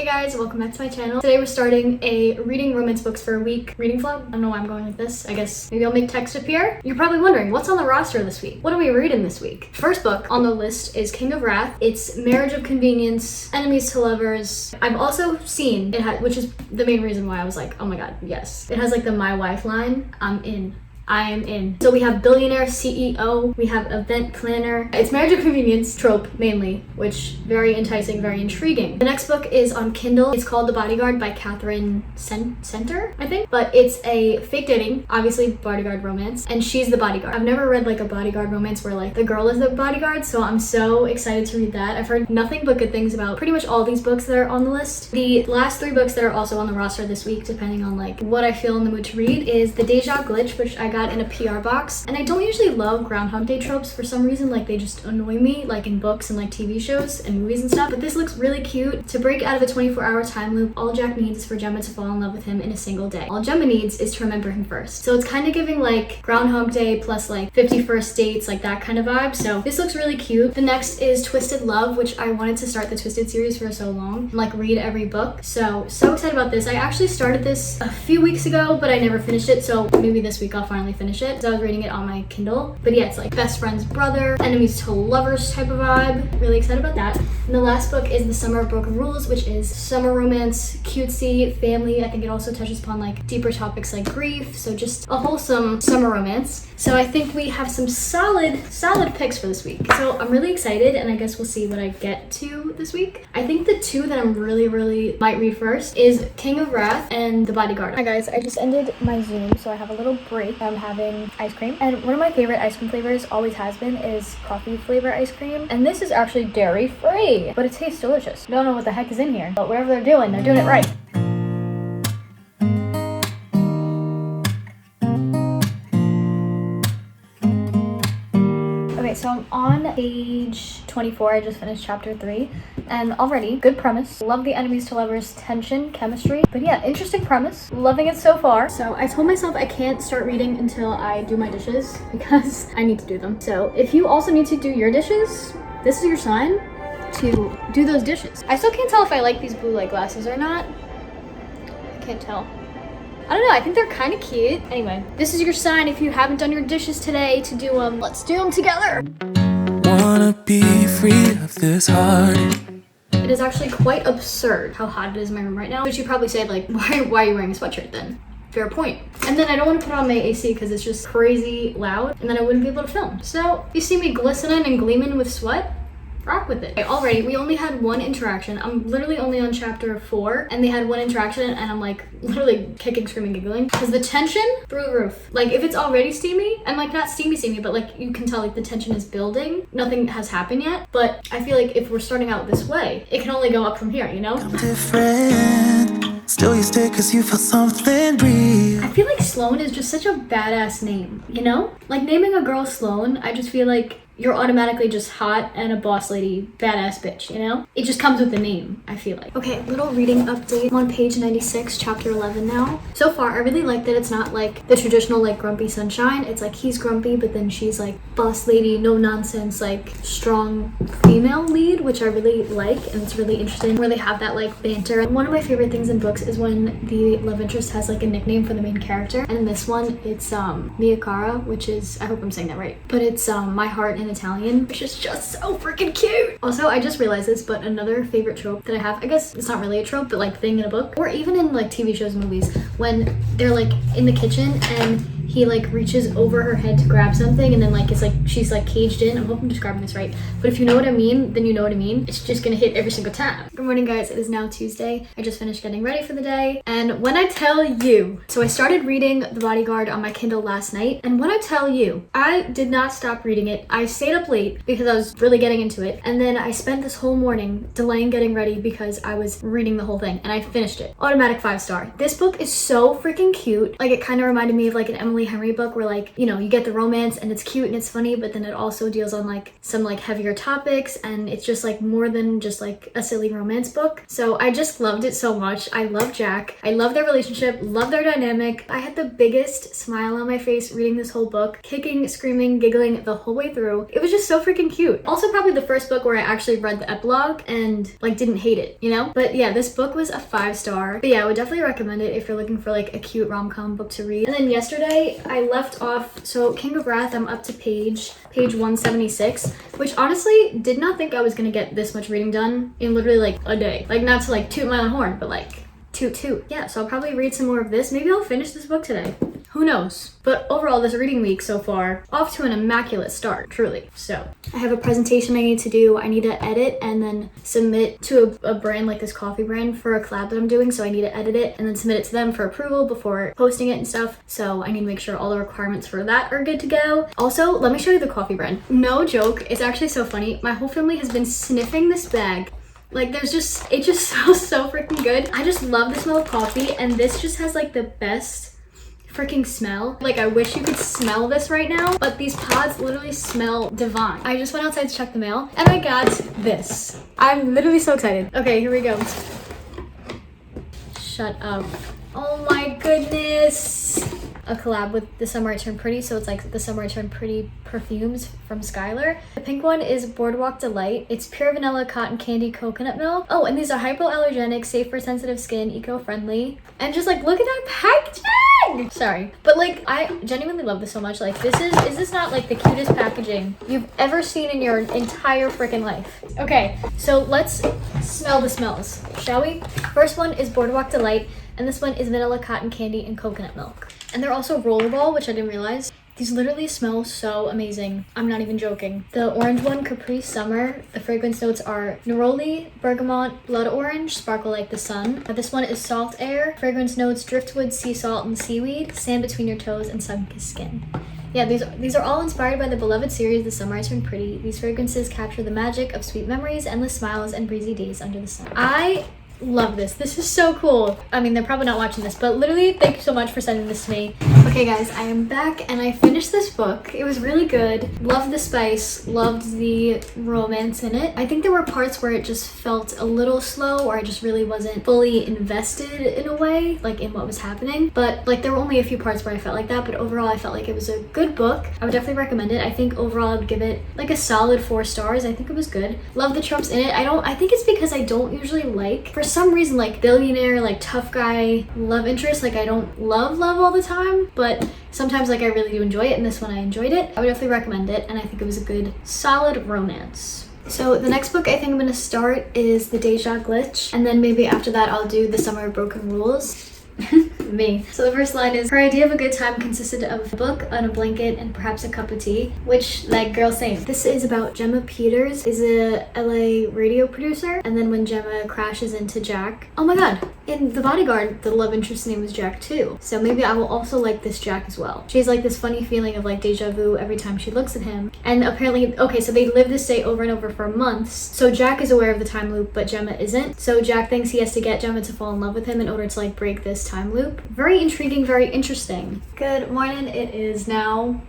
Hey guys, welcome back to my channel. Today we're starting a reading romance books for a week reading vlog. I don't know why I'm going like this. I guess maybe I'll make text appear. You're probably wondering, what's on the roster this week? What are we reading this week? First book on the list is King of Wrath. It's Marriage of Convenience, Enemies to Lovers. I've also seen it, which is the main reason why I was like, oh my god, yes. It has like the my wife line. I am in. So we have billionaire CEO, we have event planner. It's marriage of convenience trope mainly, which very enticing, very intriguing. The next book is on Kindle. It's called The Bodyguard by Catherine Center, I think. But it's a fake dating, obviously bodyguard romance, and she's the bodyguard. I've never read like a bodyguard romance where like the girl is the bodyguard, so I'm so excited to read that. I've heard nothing but good things about pretty much all these books that are on the list. The last 3 books that are also on the roster this week, depending on like what I feel in the mood to read, is The Deja Glitch, which I got in a PR box. And I don't usually love Groundhog Day tropes for some reason, like they just annoy me, like in books and like TV shows and movies and stuff. But this looks really cute. To break out of a 24-hour time loop, all Jack needs is for Gemma to fall in love with him in a single day. All Gemma needs is to remember him first. So it's kind of giving like Groundhog Day plus like 51st Dates, like that kind of vibe. So this looks really cute. The next is Twisted Love, which I wanted to start the Twisted series for so long and like read every book. So excited about this. I actually started this a few weeks ago, but I never finished it. So maybe this week I'll finally finish it. So I was reading it on my Kindle. But yeah, it's like best friend's brother, enemies to lovers type of vibe. Really excited about that. And the last book is The Summer of Broken Rules, which is summer romance, cutesy, family. I think it also touches upon like deeper topics like grief. So just a wholesome summer romance. So I think we have some solid picks for this week. So I'm really excited, and I guess we'll see what I get to this week. I think the 2 that I'm really might read first is King of Wrath and The Bodyguard. Hi guys, I just ended my Zoom, so I have a little break. I'm having ice cream, and one of my favorite ice cream flavors, always has been, is coffee flavor ice cream. And this is actually dairy free, but it tastes delicious. Don't know what the heck is in here, but whatever they're doing it right. Okay, so I'm on page 24. I just finished chapter 3, and already good premise. Love the enemies to lovers tension, chemistry. But yeah, interesting premise. Loving it so far. So I told myself I can't start reading until I do my dishes because I need to do them. So if you also need to do your dishes, this is your sign to do those dishes. I still can't tell if I like these blue light glasses or not. I can't tell. I don't know, I think they're kind of cute. Anyway, this is your sign if you haven't done your dishes today to do them. Let's do them together. Wanna be free of this heart. It is actually quite absurd how hot it is in my room right now. But you probably say like, why are you wearing a sweatshirt then? Fair point. And then I don't want to put on my AC because it's just crazy loud, and then I wouldn't be able to film. So you see me glistening and gleaming with sweat? Rock with it. Okay, already, we only had 1 interaction. I'm literally only on chapter 4, and they had 1 interaction, and I'm like literally kicking, screaming, giggling because the tension through the roof. Like if it's already steamy, and like not steamy, but like you can tell like the tension is building. Nothing has happened yet, but I feel like if we're starting out this way, it can only go up from here, you know? I'm different. Still you stay cause you feel something real. I feel like Sloan is just such a badass name, you know? Like naming a girl Sloan, I just feel like you're automatically just hot and a boss lady, badass bitch, you know? It just comes with the name, I feel like. Okay, little reading update. I'm on page 96, chapter 11 now. So far, I really like that it's not like the traditional like grumpy sunshine. It's like he's grumpy, but then she's like boss lady, no nonsense, like strong female lead, which I really like, and it's really interesting where they have that like banter. And one of my favorite things in books is when the love interest has like a nickname for the main character. And in this one, it's Mia Cara, which is, I hope I'm saying that right, but it's My Heart in Italian, which is just so freaking cute. Also, I just realized this, but another favorite trope that I have, I guess it's not really a trope, but like thing in a book, or even in like TV shows and movies, when they're like in the kitchen and he like reaches over her head to grab something, and then like it's like she's like caged in. I hope I'm describing this right, but if you know what I mean, then you know what I mean. It's just gonna hit every single time. Good morning guys, it is now Tuesday. I just finished getting ready for the day, and when I tell you, so I started reading The Bodyguard on my Kindle last night, and when I tell you, I did not stop reading it. I stayed up late because I was really getting into it, and then I spent this whole morning delaying getting ready because I was reading the whole thing, and I finished it. Automatic 5-star. This book is so freaking cute. Like it kind of reminded me of like an Emily Henry book where like, you know, you get the romance and it's cute and it's funny, but then it also deals on like some like heavier topics, and it's just like more than just like a silly romance book. So I just loved it so much. I love Jack. I love their relationship, love their dynamic. I had the biggest smile on my face reading this whole book, kicking, screaming, giggling the whole way through. It was just so freaking cute. Also probably the first book where I actually read the epilogue and like didn't hate it, you know? But yeah, this book was a 5-star. But yeah, I would definitely recommend it if you're looking for like a cute rom-com book to read. And then yesterday I left off, so King of Wrath, I'm up to page 176, which honestly did not think I was gonna get this much reading done in literally like a day. Like, not to like toot my own horn, but like toot. Yeah, so I'll probably read some more of this. Maybe I'll finish this book today. Who knows? But overall, this reading week so far, off to an immaculate start, truly. So I have a presentation I need to do. I need to edit and then submit to a brand like this coffee brand for a collab that I'm doing. So I need to edit it and then submit it to them for approval before posting it and stuff. So I need to make sure all the requirements for that are good to go. Also, let me show you the coffee brand. No joke, it's actually so funny. My whole family has been sniffing this bag. Like, it just smells so freaking good. I just love the smell of coffee, and this just has like the best freaking smell. Like, I wish you could smell this right now, but these pods literally smell divine. I just went outside to check the mail and I got this. I'm literally so excited. Okay, here we go. Shut up. Oh my goodness. A collab with The Summer I Turned Pretty, so it's like The Summer I Turned Pretty perfumes from Skylar. The pink one is Boardwalk Delight. It's pure vanilla cotton candy coconut milk. Oh, and these are hypoallergenic, safe for sensitive skin, eco-friendly. And just like, look at that packaging! Sorry, but like, I genuinely love this so much. Like, is this not like the cutest packaging you've ever seen in your entire freaking life? Okay, so let's smell the smells, shall we? First one is Boardwalk Delight, and this one is vanilla cotton candy and coconut milk. And they're also rollerball, which I didn't realize. These literally smell so amazing. I'm not even joking. The orange one, Capri Summer. The fragrance notes are neroli, bergamot, blood orange, sparkle like the sun. This one is Salt Air. Fragrance notes, driftwood, sea salt, and seaweed. Sand between your toes and sun-kissed skin. Yeah, these are all inspired by the beloved series The Summer I Turned Pretty. These fragrances capture the magic of sweet memories, endless smiles, and breezy days under the sun. I love this. This is so cool. I mean, they're probably not watching this, but literally, thank you so much for sending this to me. Okay guys, I am back and I finished this book. It was really good. Loved the spice, loved the romance in it. I think there were parts where it just felt a little slow, or I just really wasn't fully invested in a way, like in what was happening. But like, there were only a few parts where I felt like that, but overall I felt like it was a good book. I would definitely recommend it. I think overall I would give it like a solid 4 stars. I think it was good. Love the tropes in it. I think it's because I don't usually like, for some reason, like billionaire, like tough guy love interest. Like, I don't love all the time, but sometimes like I really do enjoy it, and this one I enjoyed it. I would definitely recommend it, and I think it was a good solid romance. So the next book I think I'm going to start is the Deja Glitch, and then maybe after that I'll do The Summer of Broken Rules. Me. So the first line is, her idea of a good time consisted of a book on a blanket and perhaps a cup of tea, which, like, girl, same. This is about Gemma Peters, is a LA radio producer, and then when Gemma crashes into Jack, oh my god, in The Bodyguard the love interest's name was Jack too, so maybe I will also like this Jack as well. She has like this funny feeling of like deja vu every time she looks at him, and apparently, okay, so they live this day over and over for months, so Jack is aware of the time loop but Gemma isn't, so Jack thinks he has to get Gemma to fall in love with him in order to like break this time loop. Very intriguing, very interesting. Good morning, it is now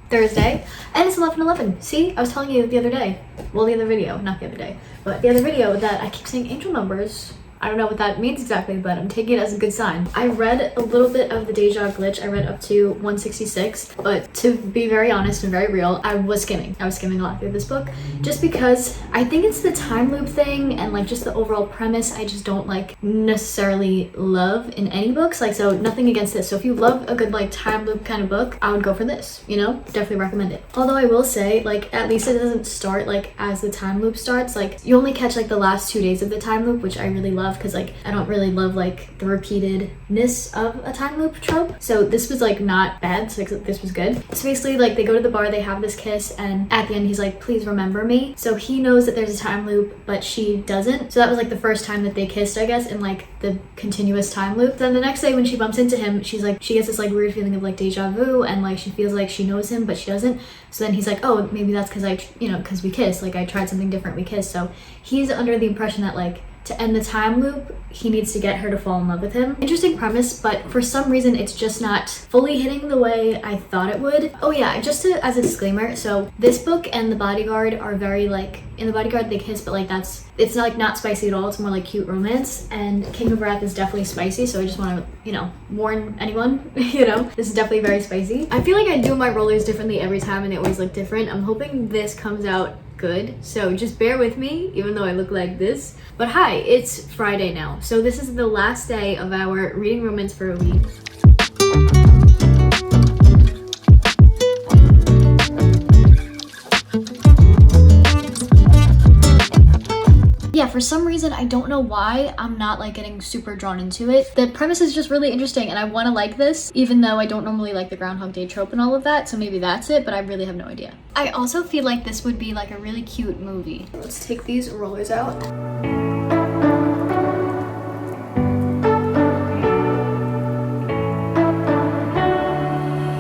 Thursday, and it's 11:11. See, I was telling you the other day, well, the other video, not the other day, but the other video, that I keep saying angel numbers. I don't know what that means exactly, but I'm taking it as a good sign. I read a little bit of the Deja Glitch. I read up to 166, but to be very honest and very real, I was skimming. I was skimming a lot through this book, just because I think it's the time loop thing and like just the overall premise I just don't like necessarily love in any books. Like, so nothing against this. So if you love a good like time loop kind of book, I would go for this, you know? Definitely recommend it. Although I will say, like, at least it doesn't start like as the time loop starts. Like, you only catch like the last 2 days of the time loop, which I really love, because like I don't really love like the repeatedness of a time loop trope. So this was like not bad, so like, this was good. So basically, like, they go to the bar, they have this kiss, and at the end he's like, please remember me. So he knows that there's a time loop, but she doesn't. So that was like the first time that they kissed, I guess, in like the continuous time loop. Then the next day when she bumps into him, she's like, she gets this like weird feeling of like deja vu, and like she feels like she knows him but she doesn't. So then he's like, oh, maybe that's because because we kissed, like I tried something different, we kissed. So he's under the impression that like to end the time loop, he needs to get her to fall in love with him. Interesting premise, but for some reason it's just not fully hitting the way I thought it would. Oh yeah, just as a disclaimer, so this book and The Bodyguard are very like, in The Bodyguard they kiss, but like it's not spicy at all, it's more like cute romance, and King of Wrath is definitely spicy, so I just want to, warn anyone, this is definitely very spicy. I feel like I do my rollers differently every time and they always look different. I'm hoping this comes out good, so just bear with me even though I look like this. But hi, it's Friday now, so this is the last day of our reading romance for a week. Yeah, for some reason, I don't know why, I'm not like getting super drawn into it. The premise is just really interesting and I want to like this, even though I don't normally like the Groundhog Day trope and all of that, so maybe that's it, but I really have no idea. I also feel like this would be like a really cute movie. Let's take these rollers out.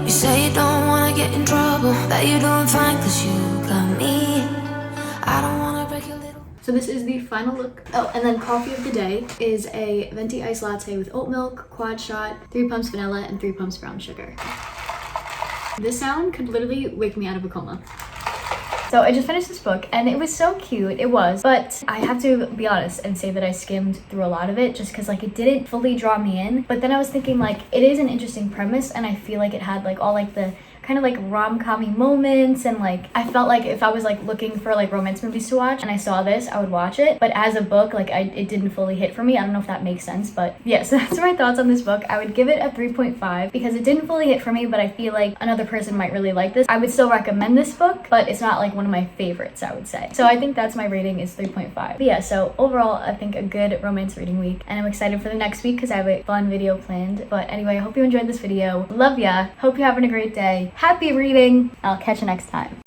You say you don't want to get in trouble, that you're doing fine cause you got me. I don't want to break your little... So this is the final look. Oh, and then coffee of the day is a venti iced latte with oat milk, quad shot, 3 pumps vanilla, and 3 pumps brown sugar. This sound could literally wake me out of a coma. So I just finished this book and it was so cute, it was, but I have to be honest and say that I skimmed through a lot of it just because like it didn't fully draw me in. But then I was thinking like it is an interesting premise and I feel like it had like all like the kind of like rom-com-y moments, and like I felt like if I was like looking for like romance movies to watch and I saw this, I would watch it. But as a book, like it didn't fully hit for me. I don't know if that makes sense, but yeah, so that's my thoughts on this book. I would give it a 3.5 because it didn't fully hit for me, but I feel like another person might really like this. I would still recommend this book, but it's not like one of my favorites, I would say. So I think that's my rating is 3.5. But yeah, so overall, I think a good romance reading week, and I'm excited for the next week because I have a fun video planned. But anyway, I hope you enjoyed this video. Love ya. Hope you're having a great day. Happy reading. I'll catch you next time.